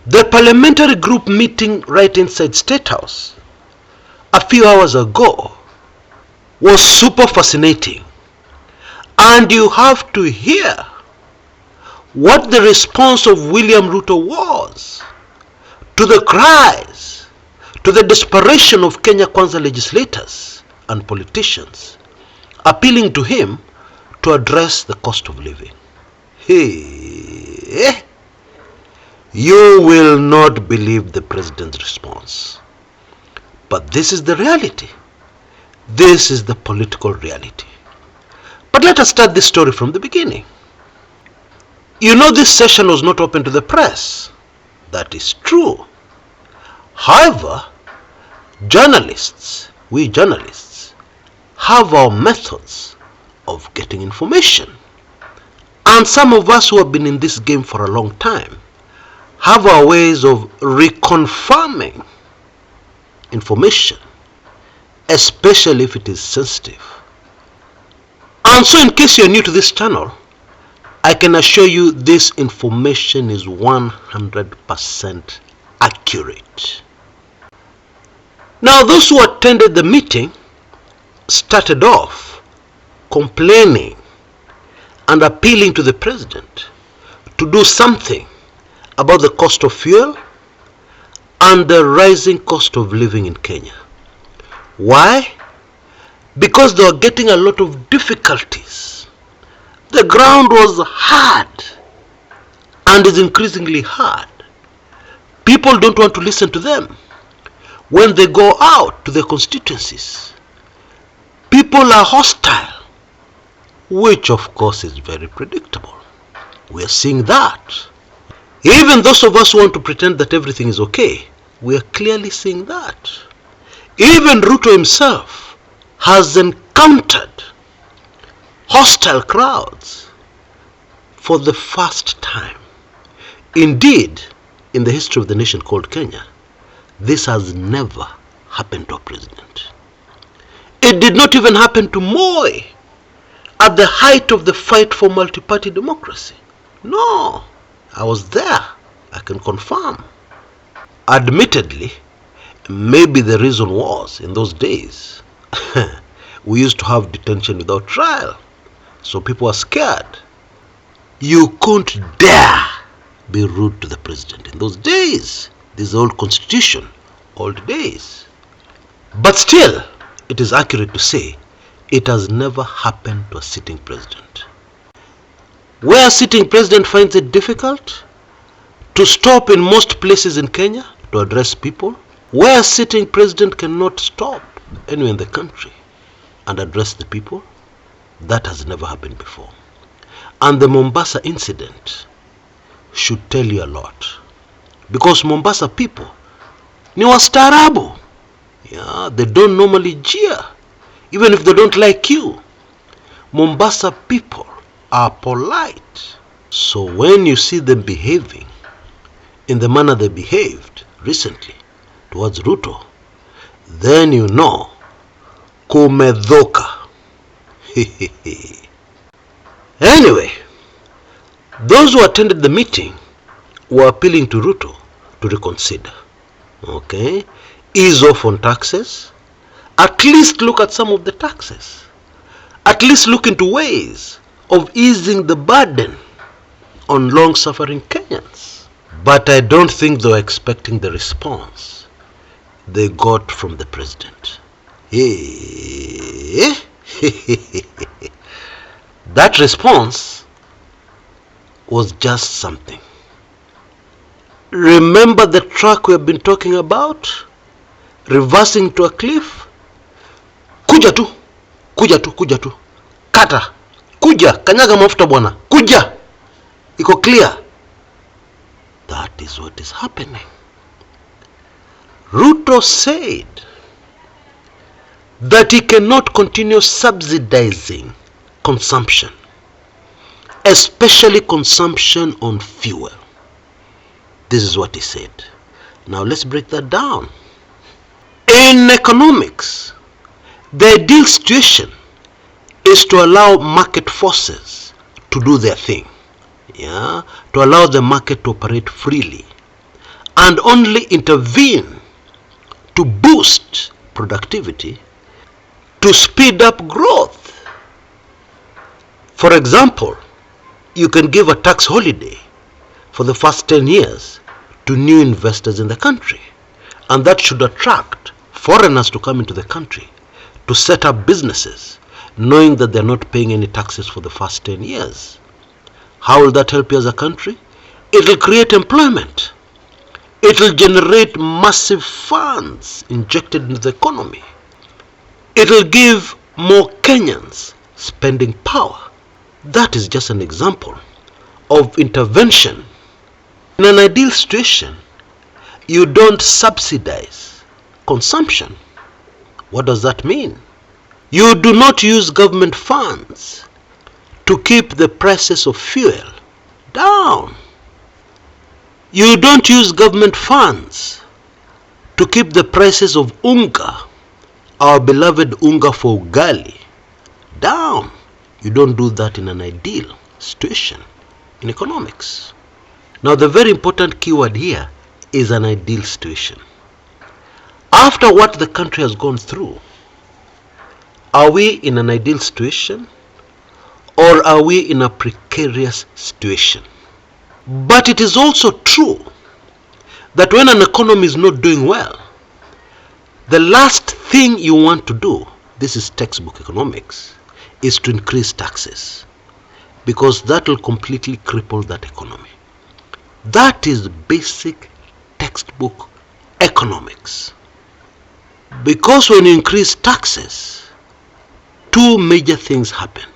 The parliamentary group meeting right inside State House a few hours ago was super fascinating, and you have to hear what the response of William Ruto was to the cries, to the desperation of Kenya Kwanza legislators and politicians appealing to him to address the cost of living. Hey, you will not believe the president's response. But this is the reality. This is the political reality. But let us start this story from the beginning. You know, this session was not open to the press. That is true. However, we journalists, have our methods of getting information. And some of us who have been in this game for a long time have our ways of reconfirming information, especially if it is sensitive. And so, in case you're new to this channel, I can assure you this information is 100% accurate. Now, those who attended the meeting started off complaining and appealing to the president to do something about the cost of fuel and the rising cost of living in Kenya. Why? Because they were getting a lot of difficulties. The ground was hard and is increasingly hard. People don't want to listen to them when they go out to their constituencies. People are hostile, which of course is very predictable. We are seeing that. Even those of us who want to pretend that everything is okay, we are clearly seeing that. Even Ruto himself has encountered hostile crowds for the first time. Indeed, in the history of the nation called Kenya, this has never happened to a president. It did not even happen to Moi at the height of the fight for multi-party democracy. No, I was there, I can confirm. Admittedly, maybe the reason was, in those days, we used to have detention without trial, so people were scared. You couldn't dare be rude to the president in those days. This is the old constitution, old days. But still, it is accurate to say it has never happened to a sitting president. Where a sitting president finds it difficult to stop in most places in Kenya to address people, where a sitting president cannot stop anywhere in the country and address the people, that has never happened before. And the Mombasa incident should tell you a lot, because Mombasa people ni wastaarabu. Yeah, they don't normally jeer, even if they don't like you. Mombasa people are polite. So when you see them behaving in the manner they behaved recently towards Ruto, then you know kumedhoka. Anyway, those who attended the meeting were appealing to Ruto to reconsider. Okay, ease off on taxes. At least look at some of the taxes. At least look into ways of easing the burden on long-suffering Kenyans. But I don't think they were expecting the response they got from the president. That response was just something. Remember the track we have been talking about? Reversing to a cliff? Kuja tu, kuja tu, kuja tu. Kata, kuja, kanyaga mafuta bwana, kuja. Iko clear? That is what is happening. Ruto said that he cannot continue subsidizing consumption, especially consumption on fuel. This is what he said. Now let's break that down. In economics, the ideal situation is to allow market forces to do their thing. Yeah, to allow the market to operate freely and only intervene to boost productivity, to speed up growth. For example, you can give a tax holiday for the first 10 years to new investors in the country, and that should attract foreigners to come into the country to set up businesses, knowing that they're not paying any taxes for the first 10 years. How will that help you as a country? It will create employment. It will generate massive funds injected into the economy. It will give more Kenyans spending power. That is just an example of intervention. In an ideal situation, you don't subsidize consumption. What does that mean? You do not use government funds to keep the prices of fuel down. You don't use government funds to keep the prices of unga, our beloved unga for ugali, down. You don't do that in an ideal situation in economics. Now, the very important keyword here is an ideal situation. After what the country has gone through, are we in an ideal situation or are we in a precarious situation? But it is also true that when an economy is not doing well, the last thing you want to do, this is textbook economics, is to increase taxes, because that will completely cripple that economy. That is basic textbook economics. Because when you increase taxes, two major things happen.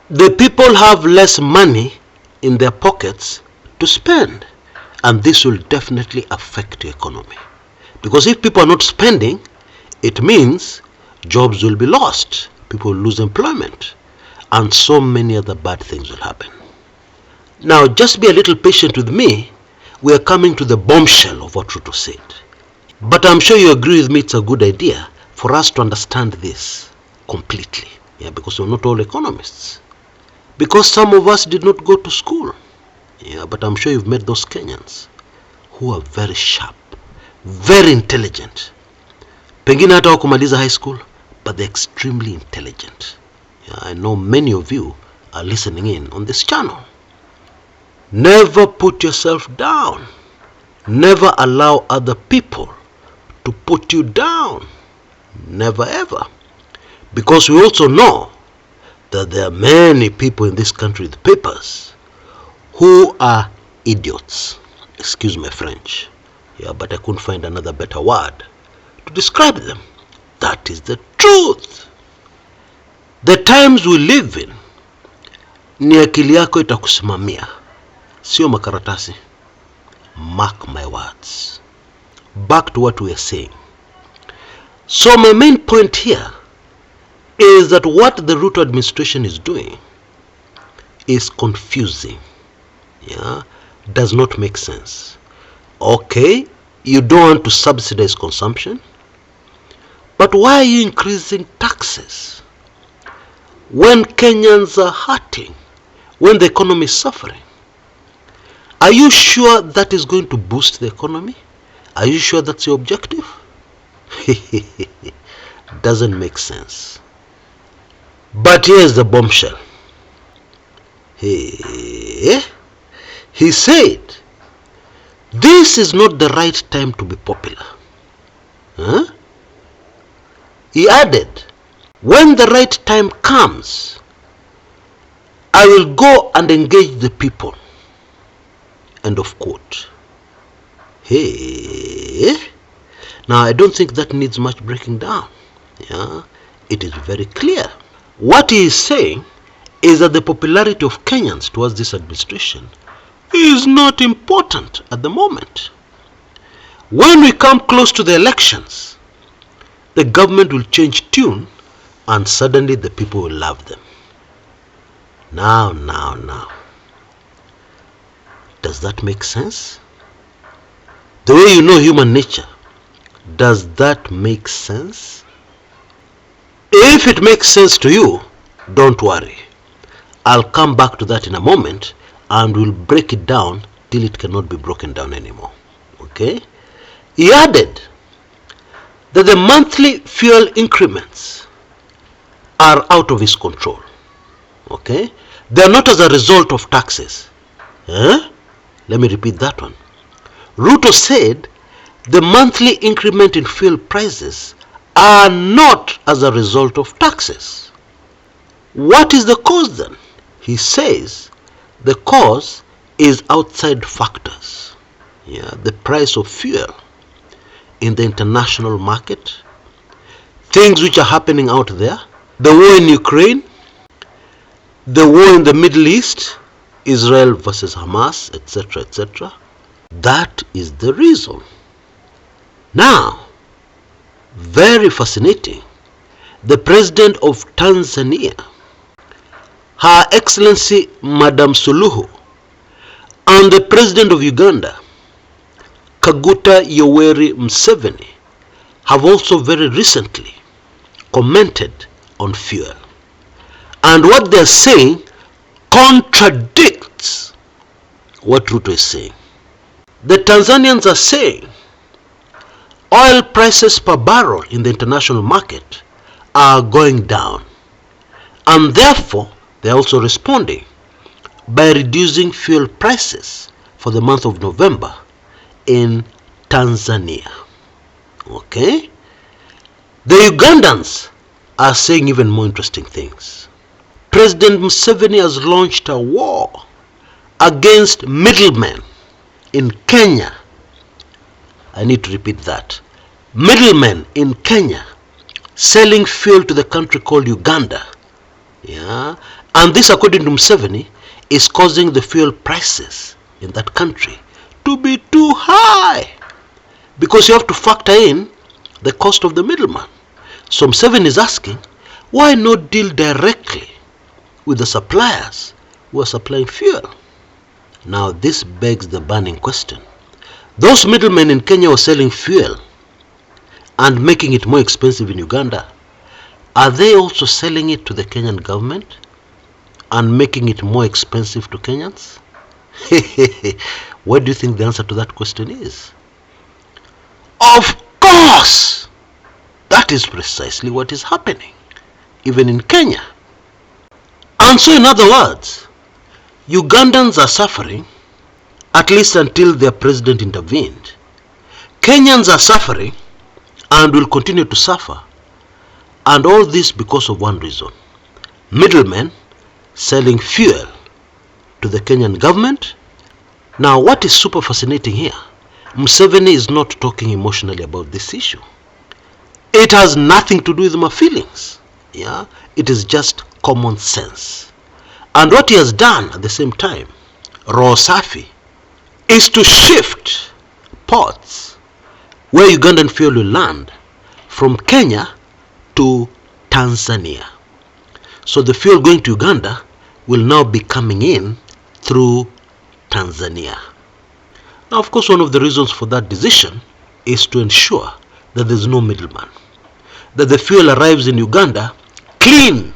The people have less money in their pockets to spend, and this will definitely affect the economy. Because if people are not spending, it means jobs will be lost, people will lose employment, and so many other bad things will happen. Now, just be a little patient with me. We are coming to the bombshell of what Ruto said. But I'm sure you agree with me, it's a good idea for us to understand this completely. Yeah, because we're not all economists. Because some of us did not go to school. Yeah, but I'm sure you've met those Kenyans who are very sharp, very intelligent. Pengine hata wakumaliza high school, but they're extremely intelligent. Yeah, I know many of you are listening in on this channel. Never put yourself down. Never allow other people to put you down. Never ever. Because we also know that there are many people in this country with papers who are idiots. Excuse my French. Yeah, but I couldn't find another better word to describe them. That is the truth. The times we live in, ni akili yako itakusimamia, sio makaratasi. Mark my words. Back to what we are saying. So my main point here is that what the Ruto administration is doing is confusing. Yeah, does not make sense. Okay, you don't want to subsidize consumption, but why are you increasing taxes when Kenyans are hurting, when the economy is suffering? Are you sure that is going to boost the economy? Are you sure that's your objective? Doesn't make sense. But here's the bombshell. He said, this is not the right time to be popular. Huh? He added, when the right time comes, I will go and engage the people. End of quote. Hey. Now, I don't think that needs much breaking down. Yeah, it is very clear. What he is saying is that the popularity of Kenyans towards this administration is not important at the moment. When we come close to the elections, the government will change tune and suddenly the people will love them. Now. Does that make sense? The way you know human nature, does that make sense? If it makes sense to you, don't worry. I'll come back to that in a moment and we'll break it down till it cannot be broken down anymore. Okay? He added that the monthly fuel increments are out of his control. Okay? They are not as a result of taxes. Let me repeat that one. Ruto said the monthly increment in fuel prices are not as a result of taxes. What is the cause then? He says the cause is outside factors. The price of fuel in the international market, things which are happening out there, the war in Ukraine, the war in the Middle East, Israel versus Hamas, etc., etc. That is the reason. Now, very fascinating, the President of Tanzania, Her Excellency Madam Suluhu, and the President of Uganda, Kaguta Yoweri Museveni, have also very recently commented on fuel. And what they're saying contradicts what Ruto is saying. The Tanzanians are saying oil prices per barrel in the international market are going down, and therefore they're also responding by reducing fuel prices for the month of November in Tanzania. Okay? The Ugandans are saying even more interesting things. President Museveni has launched a war against middlemen in Kenya. I need to repeat that. Middlemen in Kenya selling fuel to the country called Uganda. And this, according to Museveni, is causing the fuel prices in that country to be too high, because you have to factor in the cost of the middleman. So Museveni is asking, why not deal directly with the suppliers who are supplying fuel? Now this begs the burning question. Those middlemen in Kenya who are selling fuel and making it more expensive in Uganda, are they also selling it to the Kenyan government and making it more expensive to Kenyans? What do you think the answer to that question is? Of course! That is precisely what is happening, even in Kenya. And so, in other words, Ugandans are suffering, at least until their president intervened. Kenyans are suffering and will continue to suffer. And all this because of one reason. Middlemen selling fuel to the Kenyan government. Now, what is super fascinating here, Museveni is not talking emotionally about this issue. It has nothing to do with my feelings. It is just common sense. And what he has done at the same time, raw safi, is to shift ports where Ugandan fuel will land from Kenya to Tanzania. So the fuel going to Uganda will now be coming in through Tanzania. Now, of course, one of the reasons for that decision is to ensure that there's no middleman, that the fuel arrives in Uganda clean,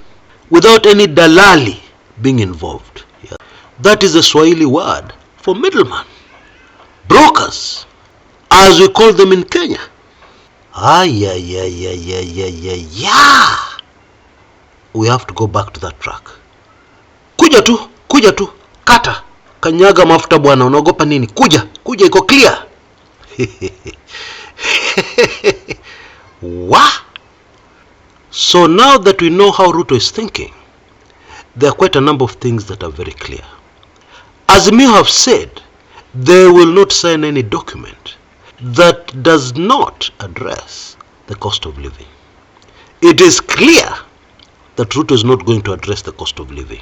without any dalali being involved. That is a Swahili word for middleman. Brokers, as we call them in Kenya. We have to go back to that track. Kuja tu, kata, kanyaga mafuta bwana, unaogopa nini? Kuja, iko clear. What? So now that we know how Ruto is thinking, there are quite a number of things that are very clear. As Azimio have said, they will not sign any document that does not address the cost of living. It is clear that Ruto is not going to address the cost of living.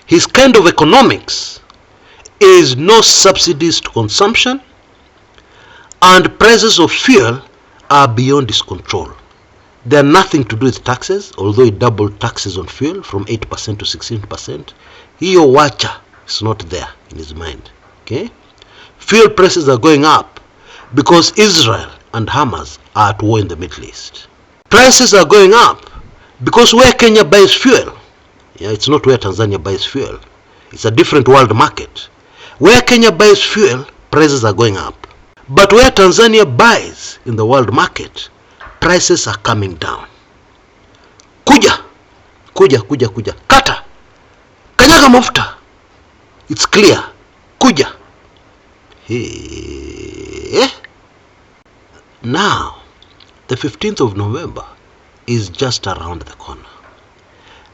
His kind of economics is no subsidies to consumption, and prices of fuel are beyond his control. They are nothing to do with taxes, although he doubled taxes on fuel from 8% to 16%. Hiyo wacha is not there in his mind. Okay? Fuel prices are going up because Israel and Hamas are at war in the Middle East. Prices are going up because where Kenya buys fuel, it's not where Tanzania buys fuel. It's a different world market. Where Kenya buys fuel, prices are going up. But where Tanzania buys in the world market, prices are coming down. Kuja. Kata. Kanyaga mafuta. It's clear. Kuja. Hey. Now, the 15th of November is just around the corner.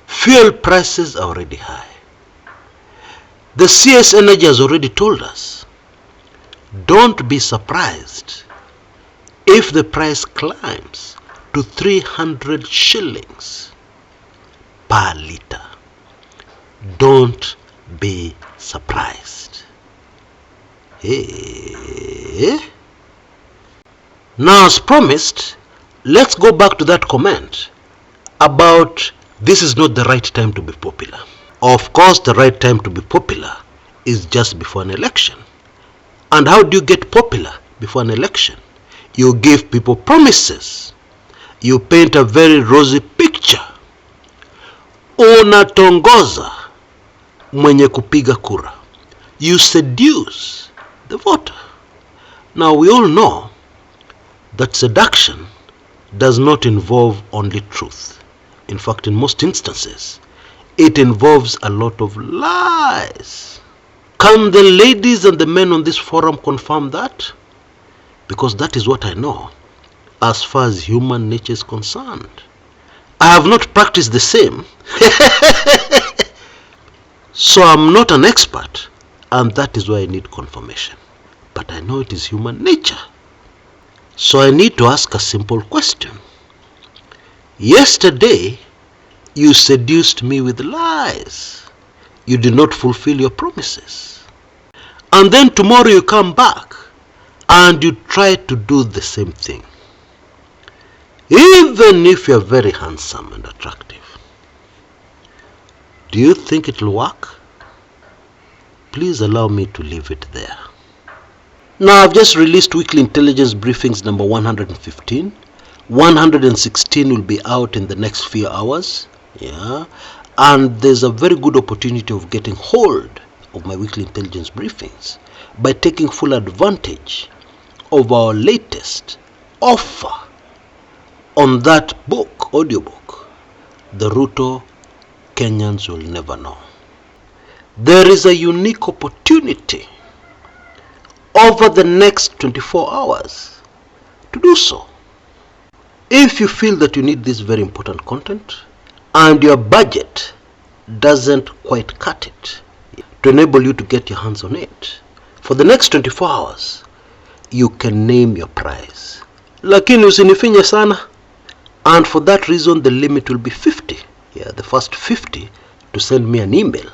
Fuel prices are already high. The CS Energy has already told us, don't be surprised if the price climbs to 300 shillings per liter. Don't be surprised. Hey. Now, as promised, let's go back to that comment about this is not the right time to be popular. Of course, the right time to be popular is just before an election. And how do you get popular before an election? You give people promises. You paint a very rosy picture. Unatongoza mwenye kupiga kura. You seduce the voter. Now, we all know that seduction does not involve only truth. In fact, in most instances, it involves a lot of lies. Can the ladies and the men on this forum confirm that? Because that is what I know as far as human nature is concerned. I have not practiced the same. So I'm not an expert, and that is why I need confirmation. But I know it is human nature. So I need to ask a simple question. Yesterday, you seduced me with lies. You did not fulfill your promises. And then tomorrow you come back and you try to do the same thing. Even if you're very handsome and attractive. Do you think it will work? Please allow me to leave it there. Now, I've just released weekly intelligence briefings number 115. 116 will be out in the next few hours. Yeah. And there's a very good opportunity of getting hold of my weekly intelligence briefings by taking full advantage of our latest offer on that book, audiobook, The Ruto Kenyans Will Never Know. There is a unique opportunity over the next 24 hours to do so. If you feel that you need this very important content and your budget doesn't quite cut it to enable you to get your hands on it, for the next 24 hours, you can name your price. Lakini usinifinye sana. And for that reason, the limit will be 50. Yeah, the first 50 to send me an email.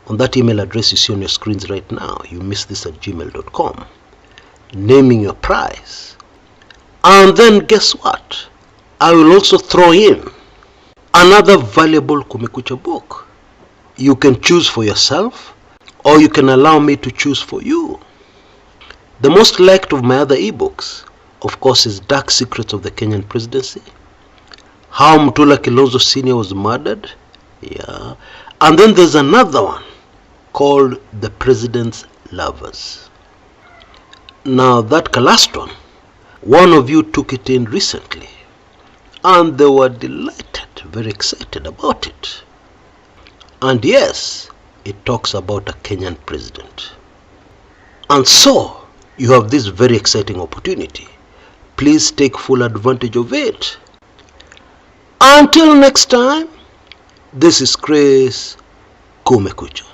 On that email address you see on your screens right now, youmissthis@gmail.com, naming your price. And then guess what? I will also throw in another valuable Kumekucha book. You can choose for yourself, or you can allow me to choose for you. The most liked of my other ebooks, of course, is Dark Secrets of the Kenyan Presidency, How Mutula Kilonzo Sr. was murdered. Yeah. And then there's another one called The President's Lovers. Now that last one of you took it in recently, and they were delighted, very excited about it. And yes, it talks about a Kenyan president. And so, you have this very exciting opportunity. Please take full advantage of it. Until next time, this is Chris Kumekucha.